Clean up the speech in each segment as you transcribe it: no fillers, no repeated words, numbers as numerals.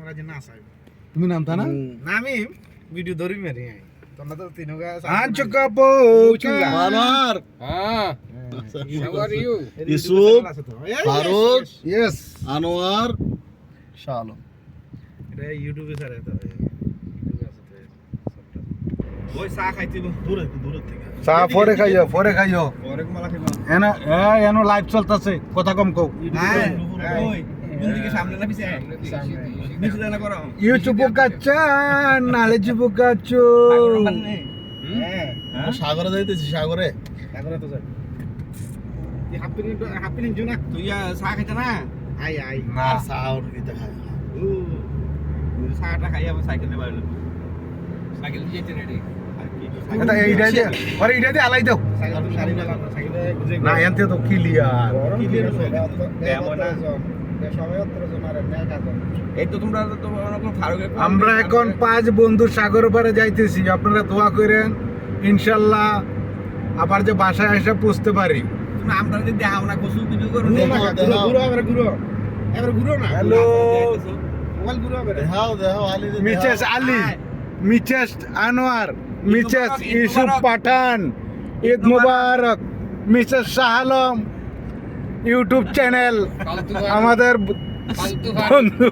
আমরা যে না চাই তুমি নামতা না নামি ভিডিও ধরি মেরে তোমরা তো তিনগা আঞ্চ কাপো মানার হ্যাঁ how are you Yusuf Faruk yes Anwar শালো এটা ইউটিউবে ছাড়ে তো ইউটিউবে আছে তো ওই চা খাইতিব দূরে থেকে চা পরে খাইও পরে মালা খাইবা এনা এনো লাইভ চলতেছে কথা কম কও হ্যাঁ ওই কোন দিকে সামনে না পিছে নিচে না করো ইউটিউব কাচ্চান নালে চুপ কাচ্চু হ্যাঁ সাগরে যাইতেছি সাগরে তারপরে তো যাই এই হাফ মিনিট জুনা তুই চা খাইতা না আই না সাউর কিতে খাই চাটা খাই আবার সাইকেলে বাইরে সাইকেল যেতে রেডি এটা এইটা দে পরে এইটা দে আলাই দাও সাইকেল তো সারি গেল সাইকেলে গুজে না এনতে তো ক্লিয়ার এই তো তোমরা তো ফারুকের আমরা এখন 5 বন্ধু সাগর পারে যাইতেছি আপনারা দোয়া করেন ইনশাআল্লাহ আবার যে বাসায় এসে পৌঁছতে পারি তুমি আমরা যদি দেখাও না কসু ভিডিও করো এবার ঘুরো না হ্যালো মোবাইল ঘুরো এবার দেখাও Ali Mrs Ali Mrs Anwar Mrs Yusuf Pathan Eid মুবারক Mrs Shah Alam YouTube channel আমাদের বন্ধু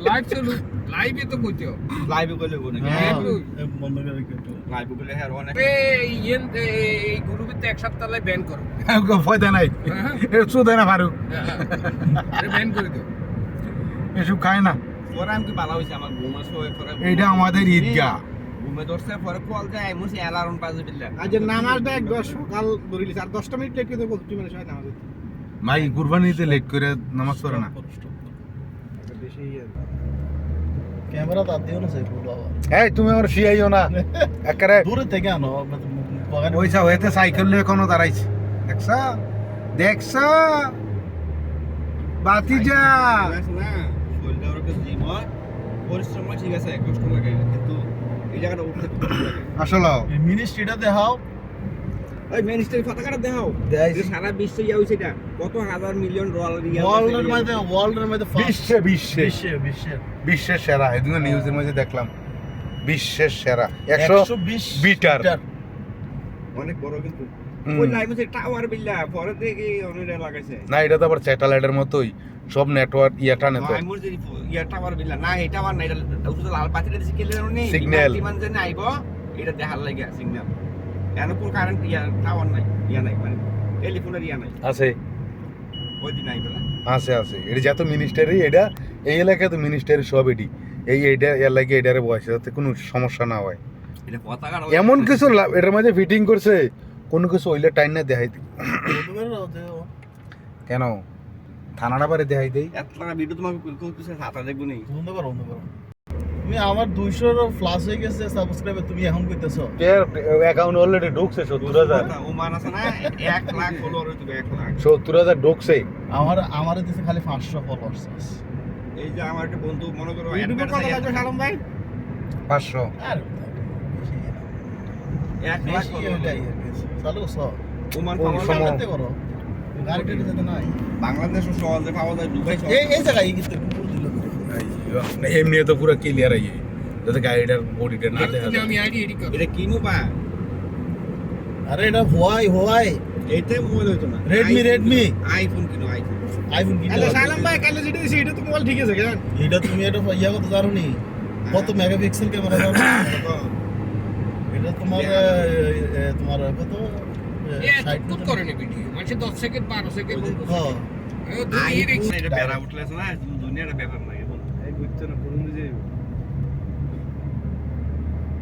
লাইভ চলু লাইভে তো কইতো লাইভে কইলে কোন বন্ধ করে লাইভে কইলে আর অনেক এই গ্রুপে তো এক সপ্তাহ লাই ব্যান করো ফায়দা নাই সুদে না ফারুক আরে ব্যান করে দাও এসব খায় না পরে আমি কি ভালো হইছে আমার ঘুম আসে পরে এইটা আমাদের ঈদগাহ ঘুমে ধরছে পরে কল দেয় মুসি অ্যালার্ম বাজে দিলে আজ নামাজটা এক সকাল ধরিলিস আর 10টা মিনিট লেট করে বলছি মানে হয় নামাজ ভাই কুরবানিতে লেট করে নামাজ পড়ে না বেশি ক্যামেরা তো দিও না সাইফুল বাবা এই তুমি আমার শিয়াইও না একারে দূরে থেকে আনো ওইসা হইতে সাইকেল নিয়ে কোনো দাঁড়াইছে দেখছা বাতিজা না শরীরটা ওর কাছে জিম হয় পরিশ্রম ঠিক আছে কষ্ট লাগে কিন্তু এই জায়গাটা উঠতে আসলে মিনিস্ট্রিটা দেখাও ওই মিনিস্টার পতাকাটা দেখাও যে সারা বিশ্বে ইয়া হইছে এটা কত হাজার মিলিয়ন ডলার ইয়া ওয়ার্ল্ডের মধ্যে বিশ্বের সেরা এদিন নিউজের মধ্যে দেখলাম বিশ্বের সেরা 120 মিটার অনেক বড় কিন্তু ওই লাইভে যে টাওয়ার বিল্লা পরে দেখি অনেক লাগাইছে না এটা তো আবার স্যাটেলাইটের মতোই সব নেটওয়ার্ক ইয়াটা নেই তো আইমুর যে ইয়া টাওয়ার বিল্লা না এই টাওয়ার না এটা উঠে লাল পাতিটা দিছে কেলে জানো নি Signal. বিমান যে আইবো এটা দেখার লাগে সিগন্যাল এর উপর কারেন্ট ইয়া টাওয়ার নাই ইয়া নাই মানে টেলিফোনের ইয়া নাই আছে ওই দিন আইবো না আছে এটা যত মিনিস্টারি এটা এই এলাকায় তো মিনিস্টারি সব এটি এইটা এর লাগে এটারে বয়স যাতে কোনো সমস্যা না হয় এটা পতাকা এমন কিছু এটার মধ্যে ফিটিং করছে কোনো কিছু ওইলে টাইম না দেখাই কেন থানাটা পারে দেখাই দেই এত টাকা ভিডিও তোমাকে কোন কিছু হাতা দেখবো নি বন্ধ করো তুমি আমার 200 এর ফ্লাশ হয়ে গেছে সাবস্ক্রাইবার তুমি এখন কইতেছো অ্যাকাউন্ট অলরেডি ঢুকছে 70000 ও মান আছে না 1 লাখ ফলোয়ার হইতো 1 লাখ 70000 ঢুকছে আমারে দিছে খালি 500 ফলোয়ার্স এই যে আমার একটা বন্ধু মনে করো ইউটিউবে কত লাগবে সালম ভাই 500 আর 1 লাখ চালু সব ওমান কোন পাওয়া সময়? করতে করো গাড়িটা যেতে নাই বাংলাদেশ সহজে পাওয়া যায় দুবাই এই জায়গায় কিন্তু কুকুর দিল এমনি তো পুরো ক্লিয়ার আই যাতে গাড়িটার বডিটা না দেখা যায় আমি আইডি এডি কর এটা কি মোবা আরে এটা হোয়াই এইটা মোবাইল হইতো না রেডমি আইফোন কিনো আইফোন কি আরে সালাম ভাই কালে যেটা দিছি এটা তো মোবাইল ঠিক আছে কেন এটা তুমি এটা ইয়া কত জানো নি কত মেগাপিক্সেল ক্যামেরা জানো এটা তোমার কত এ কত করে নি ভিডিও মানে 10 সেকেন্ড 12 সেকেন্ড হ্যাঁ এটা বেড়া উঠলেছে না দুনিয়াটা ব্যাপার না এখন এই বুঝছো না পুরো যে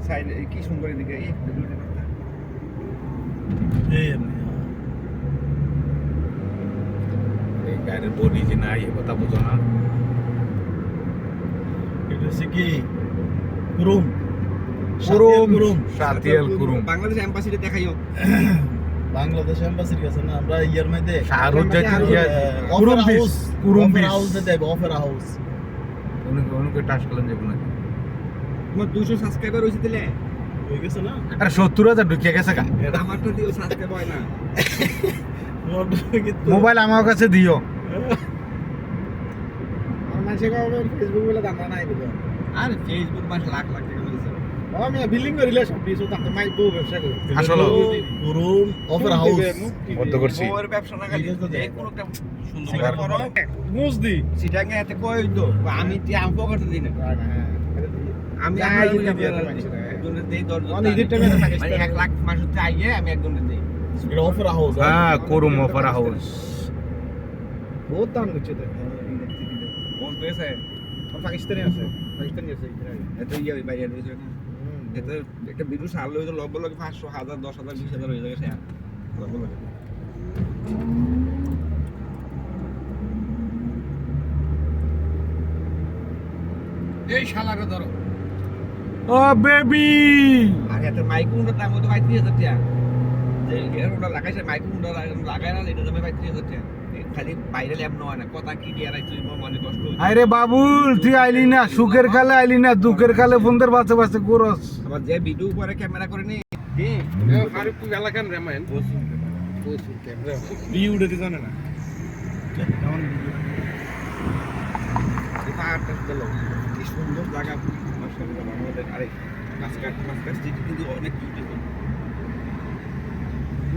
সাইড কি সুন্দর এদিকে এই ভিডিওটা করতে এই গাড়ির বডি যে নাই এ কথা বুঝো না এটা হচ্ছে কি কুরুম সাতিয়াল কুরুম বাংলাদেশ এমবাসিতে দেখাইও বাংলাদেশ এম্বাসির কাছে না আমরা ইয়ার মধ্যে শাহরুখ কুরুম হাউস দেব অফার হাউস উনকে টাচ করলেন যাবো না তোমার 200 সাবস্ক্রাইবার হইছে দিলে হয়ে গেছে না আরে 70000 ঢুকিয়ে গেছে কা আমারটা দিও সাবস্ক্রাইব হয় না মোবাইল আমার কাছে দিও মানুষে কবে ফেসবুক বলে দান্দা নাই দিল আর ফেসবুক মাস লাখ লাখ টাকা দিয়েছে আমি বিল্ডিং করিলে সব কিছু তাতে মাই বউ ব্যবসা করি আসলে পুরুন অফার হাউস বদ্ধ করছি বউয়ের ব্যবসা না খালি যে কোনো একটা সুন্দর করে করো মুজ দি সিটাকে এতে কই দো আমি তি আম পকেটে দিই না আমি যাই আমার দিতে দিই পারে মানুষের। একজনের দেই 10 জন অনেক ঈদের টাইমে তো থাকিস মানে 1 লাখ মাস হচ্ছে আইয়ে আমি একজনের দেই এটা অফার হাউস হ্যাঁ করুম অফার হাউস বহুত দাম দিচ্ছে তো কোন পেছে পাকিস্তানি আছে এত ইয়ে বাইরে রয়েছে না এতে একটা বিরু সাল হইতো লব লগে 500 1000 10000 20000 হয়ে যাবে শেয়ার লব লগে এই শালারে ধরো ও বেবি আর এত মাইকুন্ডার দাম হতো 35000 টাকা যে এর ওটা লাগাইছে মাইকুন্ডা লাগায় না এটা দামে 35000 টাকা খালি বাইরে ল্যাব নয় না কথা কি দিয়ে রাখছি মনে কষ্ট আরে বাবুল তুই আইলি না সুখের কালে আইলি না দুঃখের কালে ফোনদের বাঁচে বাঁচে করস আবার যে ভিডিও করে ক্যামেরা করে নি আরে তুই এলাকান রেমান ভিউ উঠে জানে না পাহাড়টা গেল কি সুন্দর জায়গা মাশাআল্লাহ বাংলাদেশ আরে মাসকাট কিন্তু অনেক বিউটিফুল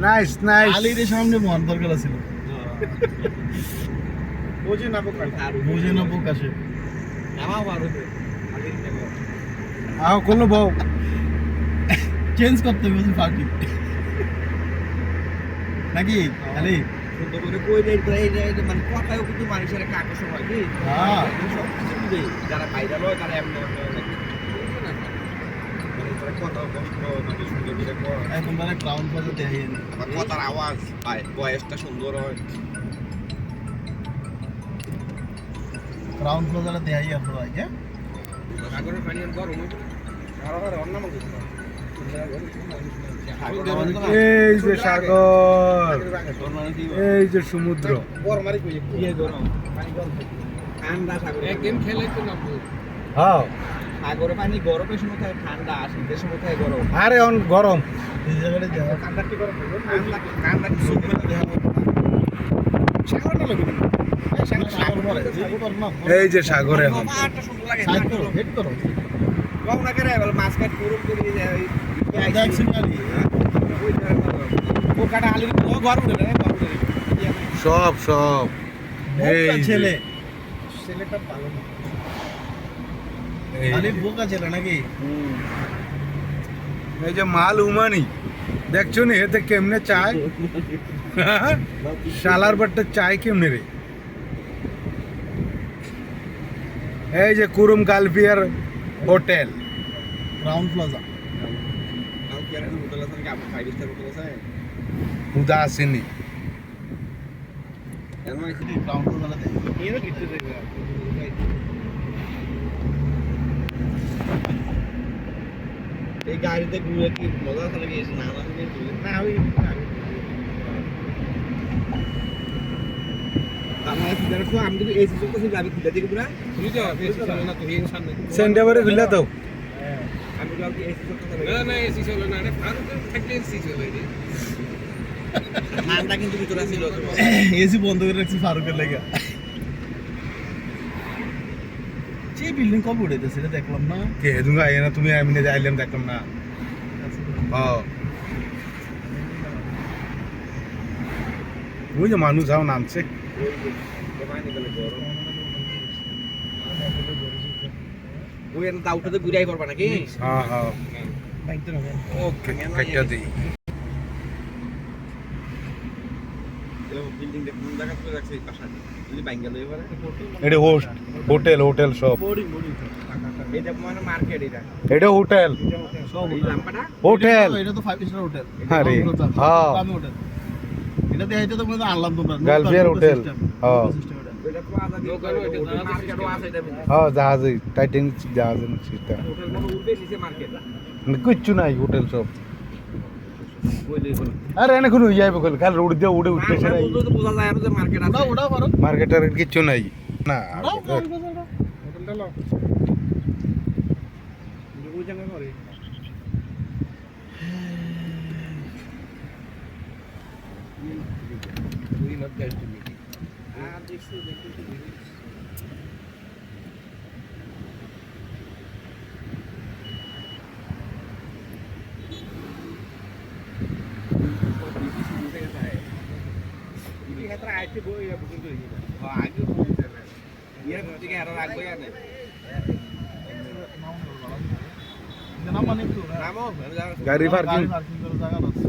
নাইস নাইস আলির সামনে মহান দরকার ছিল বোঝে না বোকা আর বুঝে না বুক আসে নামাও মারুতে আলির নেমো আহ কোনো বউ চেঞ্জ করতে হবে পার্টি নাকি আলি সুন্দর করে কই দেই এই মানে কথাও কিন্তু মানুষের একটা আকর্ষণ হয় কি হ্যাঁ সব কিছু বুঝে যারা ভাইরাল হয় তারা এমন মানে তারা কথা কষ্ট মানে সুন্দর করে কয় এখন মানে ক্রাউন প্লাজা দেখেন আবার কথার আওয়াজ বয়সটা সুন্দর হয় ক্রাউন প্লাজাটা দেখাই আপনারা হ্যাঁ সাগরের পানি আর গরম হইতো আর অন্য মনে এই যে সাগর এই যে সমুদ্র গরম মারি কই কি গরম ঠান্ডা সাগরে এক গেম খেলে তো না হ্যাঁ সাগরে পানি গরমের সময় থাকে ঠান্ডা শীতের সময় থাকে গরম আরে অন গরম এই জায়গাটা দেখা ঠান্ডা কি গরম হইলো ঠান্ডা ঠান্ডা কিছু মানে দেখা সাগর না লাগবে সাগর পরে যেই কর না এই যে সাগর এখন পাহাড়টা সুন্দর লাগে সাইড করো হেড করো কম না করে বলে মাছ কাট পুরো করে যায় দেখছেন আলি ও কাটা আলু ও গরম উঠে না গরম উঠে সব সব এই বোকা যে, ছেলে ছেলেটা ভালো না এই আলির বোকা ছেলে নাকি এই যে মাল উমানি দেখছো নি এতে কেমনে চায় শালার বাট্টা চায় কেমনে রে এই যে কুরুম গালফিয়ার হোটেল ক্রাউন প্লাজা কাল কি আর হোটেল আছে নাকি আপনি 5 স্টার হোটেল আছে উদা আসেনি এমন আছে ক্রাউন প্লাজা দেখ এর কিছু দেখবে এই গাড়িতে ঘুরে কি মজা আছে নাকি এসে না আমাকে ঘুরে না ওই আমার ফিদার তো আমি কিন্তু এসি চলতেছি আমি ফিদার দিকে পুরা তুই তো এসি চলে না তুই ইনসান না সেন্ডাবারে ভিলা দাও আমি তো এসি চলতেছি না না এসি চলে না আরে ফারুকের থাকলে এসি চলে রে ঠান্ডা কিন্তু ভিতরে ছিল এসি বন্ধ করে রাখছি ফারুকের লেগে যে বিল্ডিং কবে উঠেছে সেটা দেখলাম না কে দুঙ্গা আইনা তুমি আমি না যাইলাম দেখলাম না ওই যে মানুষ যাও নামছে ওই এর দাউটাতে ঘুরাই করবা নাকি হ্যাঁ হ্যাঁ বাইকটা না ওকে কাটা দেই বিল্ডিং দেখুন জায়গা তো রাখছে এই পাশে যদি বাইঙ্গা লই পারে এটা হোটেল হোটেল সব বোর্ডিং বোর্ডিং এটা মানে মার্কেট এটা এটা হোটেল সব এই লাম্বাটা হোটেল এটা তো 5 স্টার হোটেল আরে, হ্যাঁ। দামি হোটেল এটা দেখাইতে তো মনে আনলাম তোমরা গালফিয়ার হোটেল, হ্যাঁ। এটা প্লাজা দিয়ে লোকাল ওইটা জাহাজ মার্কেটও আছে এটা হ্যাঁ জাহাজে টাইটানিক জাহাজের সিস্টেম হোটেল মনে উঠবে নিচে মার্কেট কিচ্ছু নাই হোটেল সব ওই দেখুন আরে এনে কোনো যাইবে কল খালি রোড দিয়ে উড়ে উঠতেছে নাই বলতে তো বোঝা যায় না যে মার্কেট আছে ওটা পারো মার্কেটের কিচ্ছু নাই না হোটেলটা লো ওই জায়গা করে we not that to meeting আর দেখছি আইতে বই বুকিং করে দিই আগে ইয়ে থেকে আর রাখবো না নাম মানে তো নামো গাড়ি পার্কিং পার্কিং করার জায়গা আছে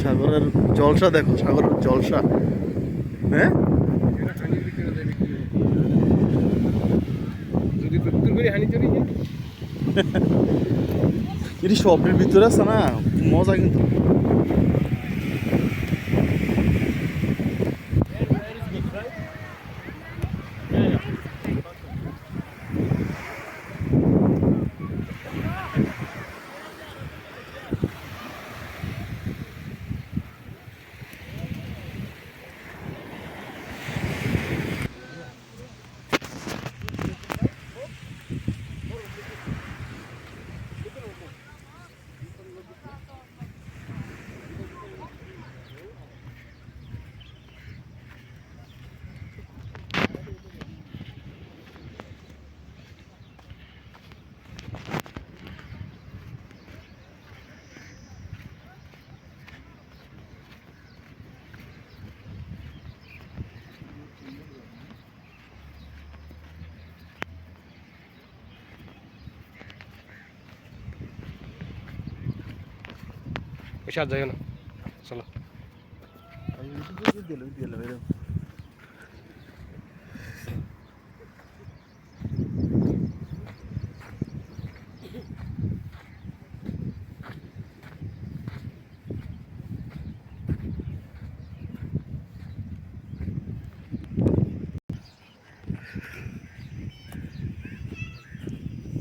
সাগরের জলসা দেখো, সাগরের জলসা। হ্যাঁ, যদি তুই করে হানি চলে যায় এটি শপের ভিতরে আছে না, মজা কিন্তু। এসে আর যায় না চলো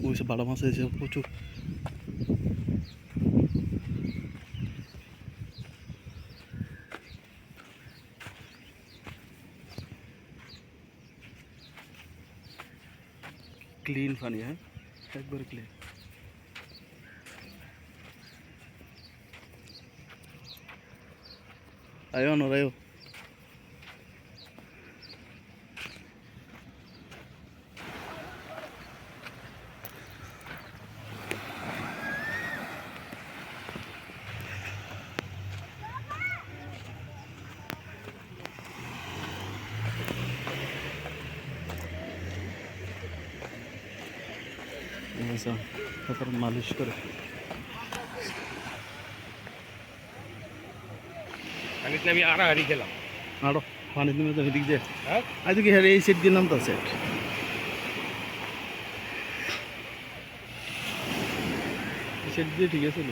ওই সব ভালো মাছ হয়েছে প্রচুর। ক্লিন পানি, হ্যাঁ একবারে ক্লিন। আয়ো নরায়ো তারপর মালিশ করে পানিতে আমি আড়াআড়ি গেলাম আরো পানি তুমি তো এদিক দিয়ে হ্যাঁ আজ কি হ্যাঁ এই সেট দিয়ে নামতা সেট সেট দিয়ে ঠিক আছে।